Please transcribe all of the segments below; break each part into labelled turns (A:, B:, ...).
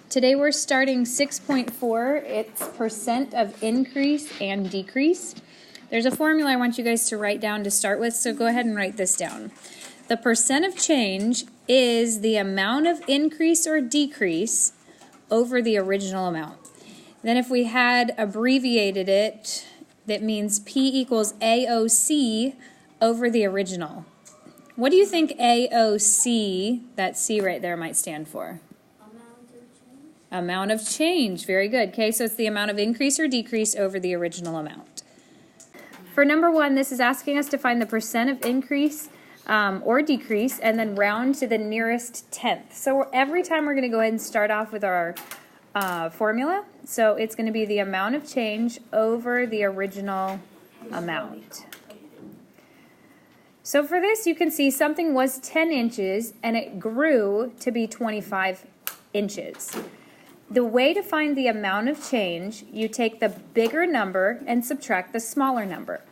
A: Today we're starting 6.4. It's percent of increase and decrease. There's a formula I want you guys to write down to start with, so go ahead and write this down. The percent of change is the amount of increase or decrease over the original amount. Then if we had abbreviated it, that means P equals AOC over the original. What do you think AOC, that C right there, might stand for? Amount of change. Very good. Okay, so it's the amount of increase or decrease over the original amount. For number one, this is asking us to find the percent of increase or decrease and then round to the nearest tenth. So every time we're going to go ahead and start off with our formula. So it's going to be the amount of change over the original amount. So for this, you can see something was 10 inches and it grew to be 25 inches. The way to find the amount of change, you take the bigger number and subtract the smaller number.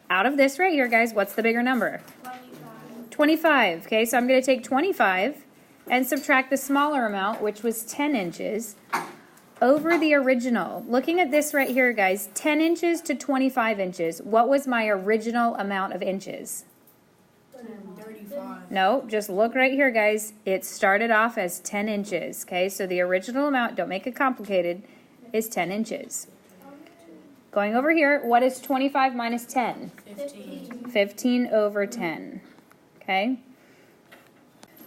A: Out of this right here, guys, what's the bigger number? 25. Okay, so I'm going to take 25 and subtract the smaller amount, which was 10 inches, over the original. Looking at this right here, guys, 10 inches to 25 inches. What was my original amount of inches? 35. No, just look right here, guys. It started off as 10 inches. Okay, so the original amount, don't make it complicated, is 10 inches. Going over here, what is 25 minus 10? 15. 15 over 10. Okay.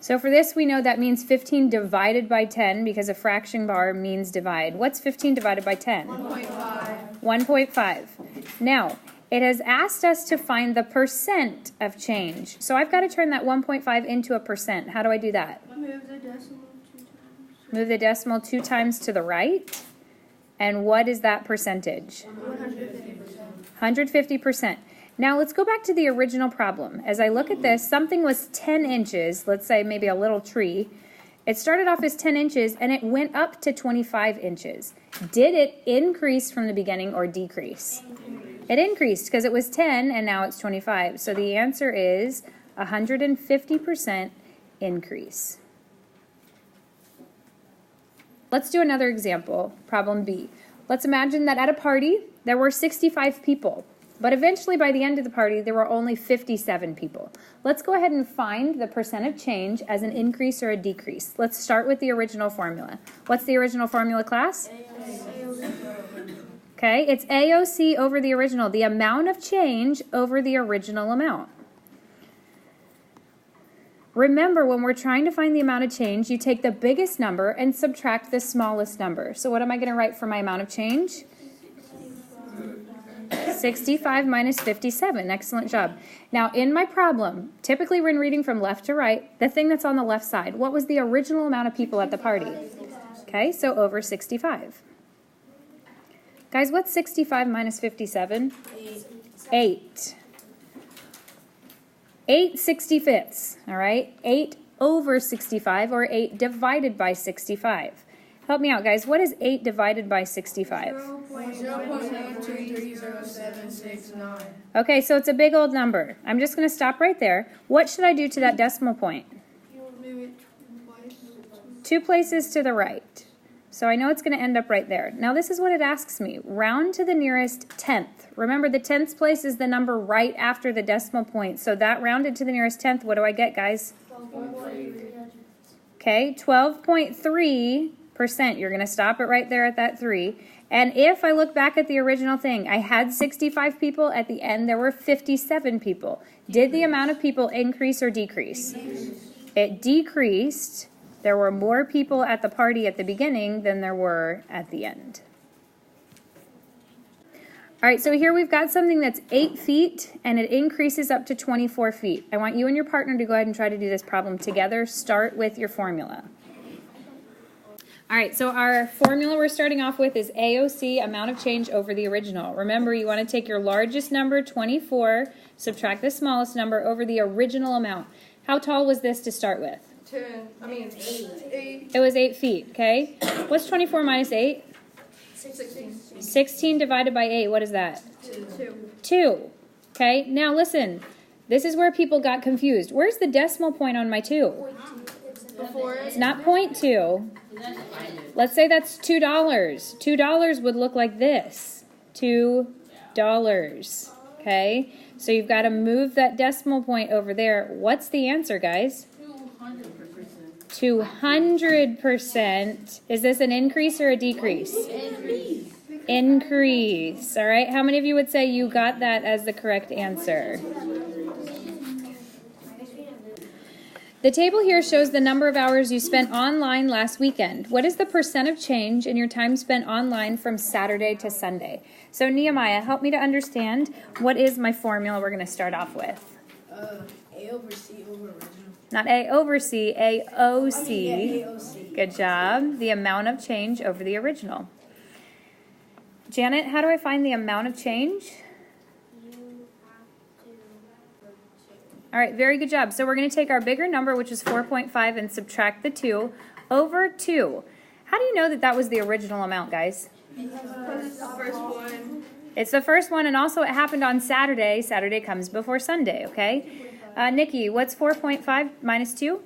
A: So for this, we know that means 15 divided by 10 because a fraction bar means divide. What's 15 divided by 10? 1.5. 1.5. Now, it has asked us to find the percent of change. So I've got to turn that 1.5 into a percent. How do I do that?
B: Move the decimal 2 times.
A: Move the decimal 2 times to the right. And what is that percentage?
B: 150%.
A: 150%. Now let's go back to the original problem. As I look at this, something was 10 inches, let's say maybe a little tree. It started off as 10 inches and it went up to 25 inches. Did it increase from the beginning or decrease? It increased because it was 10 and now it's 25. So the answer is 150% increase. Let's do another example, problem B. Let's imagine that at a party there were 65 people, but eventually by the end of the party there were only 57 people. Let's go ahead and find the percent of change as an increase or a decrease. Let's start with the original formula. What's the original formula, class? Okay, it's AOC over the original, the amount of change over the original amount. Remember, when we're trying to find the amount of change, you take the biggest number and subtract the smallest number. So what am I going to write for my amount of change? 65 minus 57. Excellent job. Now, in my problem, typically when reading from left to right, the thing that's on the left side, what was the original amount of people at the party? Okay, so over 65. Guys, what's 65 minus 57? 8. 8 65ths, all right? 8 over 65 or 8 divided by 65. Help me out, guys. What is 8 divided by 65?
B: 0.0230769.
A: Okay, so it's a big old number. I'm just going to stop right there. What should I do to that decimal point?
B: You'll move it twice.
A: 2 places to the right. So I know it's going to end up right there. Now this is what it asks me. Round to the nearest tenth. Remember, the tenths place is the number right after the decimal point. So that rounded to the nearest tenth, what do I get, guys?
B: 12.3.
A: Okay, 12.3%. You're going to stop it right there at that 3. And if I look back at the original thing, I had 65 people. At the end, there were 57 people. Did the amount of people increase or decrease? It decreased. There were more people at the party at the beginning than there were at the end. All right, so here we've got something that's 8 feet, and it increases up to 24 feet. I want you and your partner to go ahead and try to do this problem together. Start with your formula. All right, so our formula we're starting off with is AOC, amount of change over the original. Remember, you want to take your largest number, 24, subtract the smallest number over the original amount. How tall was this to start with?
B: 8.
A: It was 8 feet, okay? What's 24 minus 8?
B: 16.
A: 16 divided by 8, what is that?
B: 2.
A: 2. Okay, now listen. This is where people got confused. Where's the decimal point on my 2?
B: before
A: It's
B: it.
A: not 0.2. Let's say that's $2. $2 would look like this. $2. Okay? So you've got to move that decimal point over there. What's the answer, guys? 200%. Is this an increase or a decrease? Increase. All right. How many of you would say you got that as the correct answer? The table here shows the number of hours you spent online last weekend. What is the percent of change in your time spent online from Saturday to Sunday? So Nehemiah, help me to understand what is my formula we're going to start off with.
B: A over C over original.
A: Not A over C, AOC.
B: AOC.
A: Good job. The amount of change over the original. Janet, how do I find the amount of change? All right, very good job. So we're going to take our bigger number, which is 4.5, and subtract the 2 over 2. How do you know that that was the original amount, guys?
B: It's the first one.
A: It's the first one, and also it happened on Saturday. Saturday comes before Sunday, okay? Nikki, what's 4.5 minus 2?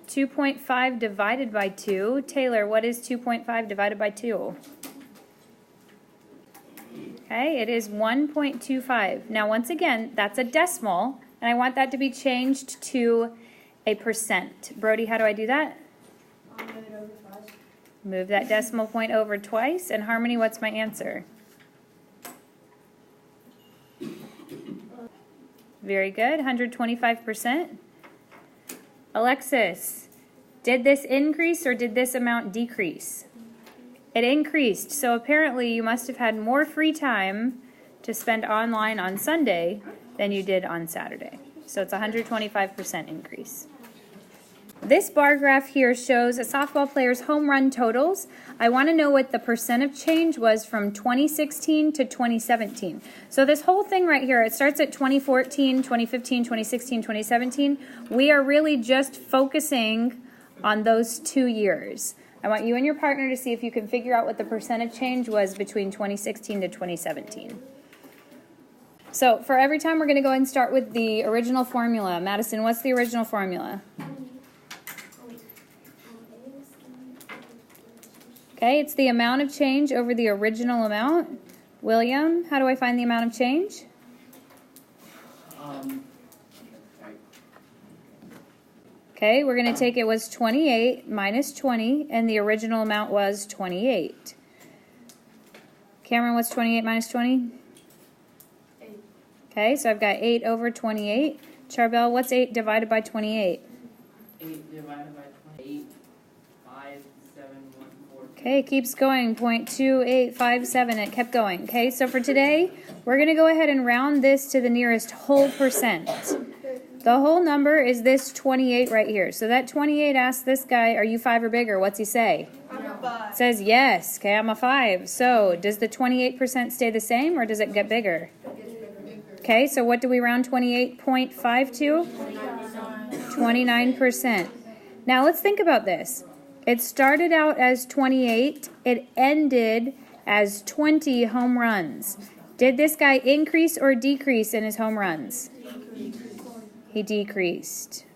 A: 2.5 divided by 2. Taylor, what is 2.5 divided by 2? Okay, it is 1.25. Now, once again, that's a decimal, and I want that to be changed to a percent. Brody, how do I do that? Move that decimal point over twice. And Harmony, what's my answer? Very good, 125%. Alexis, did this increase or did this amount decrease? It increased, so apparently you must have had more free time to spend online on Sunday than you did on Saturday. So it's a 125% increase. This bar graph here shows a softball player's home run totals. I want to know what the percent of change was from 2016 to 2017. So this whole thing right here, it starts at 2014, 2015, 2016, 2017. We are really just focusing on those 2 years. I want you and your partner to see if you can figure out what the percent of change was between 2016 to 2017. So for every time, we're going to go ahead and start with the original formula. Madison, what's the original formula? Okay, it's the amount of change over the original amount. William, how do I find the amount of change? Okay, we're going to take it was 28 minus 20, and the original amount was 28. Cameron, what's 28 minus 20?
B: 8.
A: Okay, so I've got 8 over 28. Charbel, what's 8 divided by 28?
C: 8 divided by 28, 5, 7, 1, 4.
A: Okay, it keeps going, 0.2857, it kept going. Okay, so for today, we're going to go ahead and round this to the nearest whole percent. The whole number is this 28 right here. So that 28 asks this guy, are you 5 or bigger? What's he say?
B: I'm a 5.
A: It says yes. Okay, I'm a 5. So does the 28% stay the same or does it get bigger? Okay, so what do we round 28.5 to? 29%. Now let's think about this. It started out as 28. It ended as 20 home runs. Did this guy increase or decrease in his home runs? He decreased.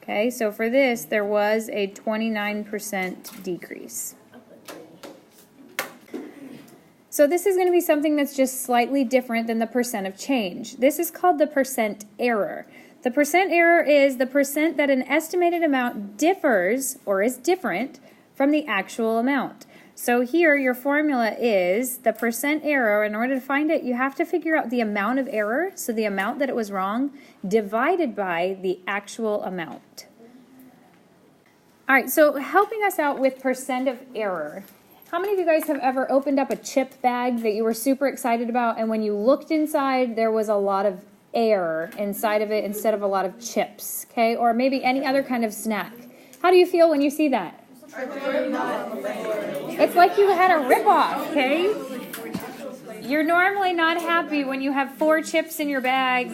A: Okay, so for this, there was a 29% decrease. So this is going to be something that's just slightly different than the percent of change. This is called the percent error. The percent error is the percent that an estimated amount differs or is different from the actual amount. So here your formula is the percent error. In order to find it, you have to figure out the amount of error, so the amount that it was wrong, divided by the actual amount. All right, so helping us out with percent of error. How many of you guys have ever opened up a chip bag that you were super excited about, and when you looked inside, there was a lot of air inside of it instead of a lot of chips, okay? Or maybe any other kind of snack. How do you feel when you see that? It's like you had a ripoff, okay? You're normally not happy when you have 4 chips in your bag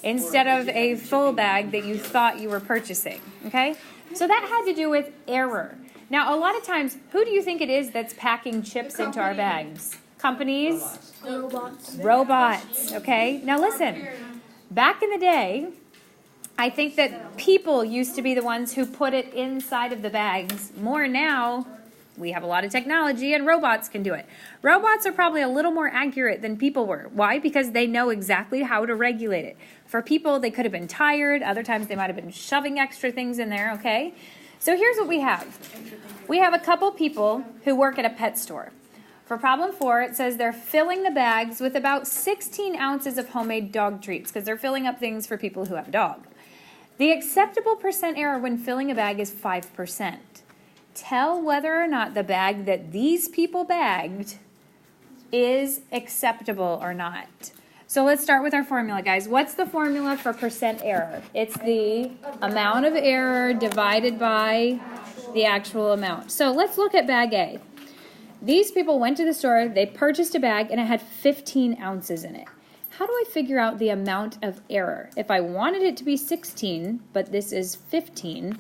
A: instead of a full bag that you thought you were purchasing, okay? So that had to do with error. Now, a lot of times, who do you think it is that's packing chips into our bags? Companies?
B: Robots.
A: Robots, okay? Now listen, back in the day, I think that people used to be the ones who put it inside of the bags. More now, we have a lot of technology and robots can do it. Robots are probably a little more accurate than people were. Why? Because they know exactly how to regulate it. For people, they could have been tired. Other times they might have been shoving extra things in there, okay? So here's what we have. We have a couple people who work at a pet store. For problem 4, it says they're filling the bags with about 16 ounces of homemade dog treats because they're filling up things for people who have a dog. The acceptable percent error when filling a bag is 5%. Tell whether or not the bag that these people bagged is acceptable or not. So let's start with our formula, guys. What's the formula for percent error? It's the amount of error divided by the actual amount. So let's look at bag A. These people went to the store, they purchased a bag, and it had 15 ounces in it. How do I figure out the amount of error? If I wanted it to be 16, but this is 15,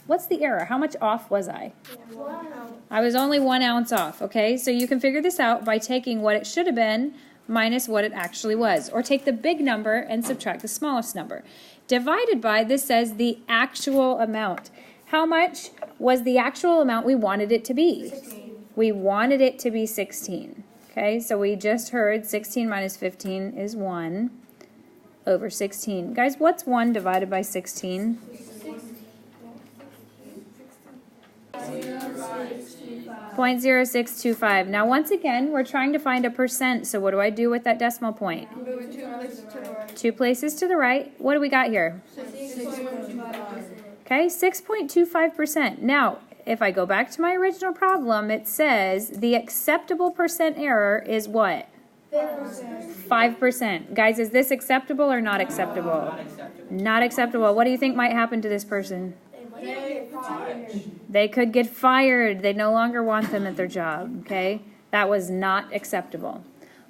A: what's the error? How much off was I?
B: 1 ounce.
A: I was only 1 ounce off, okay? So you can figure this out by taking what it should have been minus what it actually was. Or take the big number and subtract the smallest number. Divided by, this says the actual amount. How much was the actual amount we wanted it to be?
B: 16.
A: We wanted it to be 16. Okay, so we just heard 16 minus 15 is 1 over 16. Guys, what's 1 divided by 16? 0.0625. Now, once again, we're trying to find a percent. So what do I do with that decimal point?
B: Move it 2 places to the right.
A: 2 places to the right. What do we got here?
B: 6.25.
A: Okay, 6.25%. Now, if I go back to my original problem, it says the acceptable percent error is what? 5%. Guys, is this acceptable or not acceptable?
C: Not acceptable.
A: Not acceptable. What do you think might happen to this person? They could get fired. They no longer want them at their job, okay? That was not acceptable.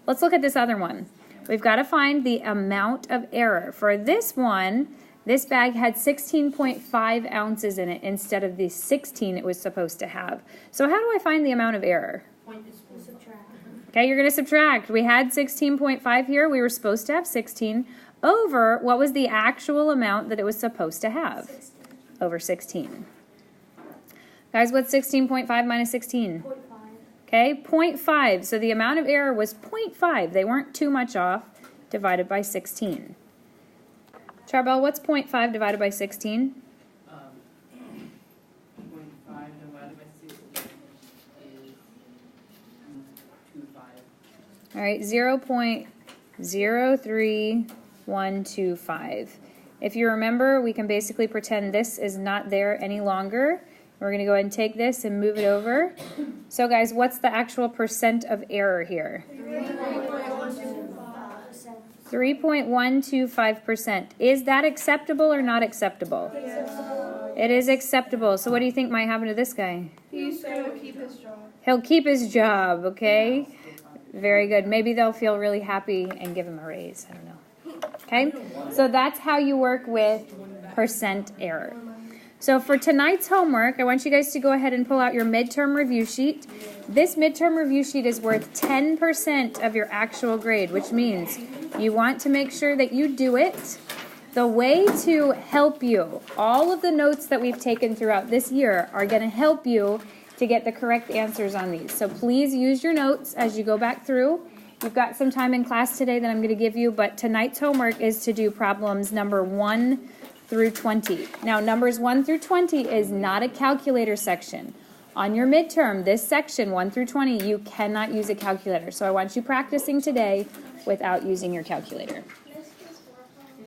A: Let's look at this other one. We've got to find the amount of error. For this one, this bag had 16.5 ounces in it instead of the 16 it was supposed to have. So how do I find the amount of error? Okay, you're going to subtract. We had 16.5 here. We were supposed to have 16 over what was the actual amount that it was supposed to have? 16. Over 16. Guys, what's 16.5 minus 16? 0.5. Okay, 0.5. So the amount of error was 0.5. They weren't too much off, divided by 16. Charbel, what's 0.5 divided by 16?
C: 0.5 divided by 16 is 25.
A: All right, 0.03125. If you remember, we can basically pretend this is not there any longer. We're going to go ahead and take this and move it over. So guys, what's the actual percent of error here? 3.125%. Is that acceptable or not acceptable? It is acceptable. So what do you think might happen to this guy?
B: He's going to keep his job.
A: He'll keep his job, okay? Very good. Maybe they'll feel really happy and give him a raise. I don't know. Okay? So that's how you work with percent error. So for tonight's homework, I want you guys to go ahead and pull out your midterm review sheet. This midterm review sheet is worth 10% of your actual grade, which means you want to make sure that you do it. The way to help you, all of the notes that we've taken throughout this year are going to help you to get the correct answers on these. So please use your notes as you go back through. You've got some time in class today that I'm going to give you, but tonight's homework is to do problems number 1 through 20. Now, numbers 1 through 20 is not a calculator section. On your midterm, this section, 1 through 20, you cannot use a calculator. So I want you practicing today without using your calculator.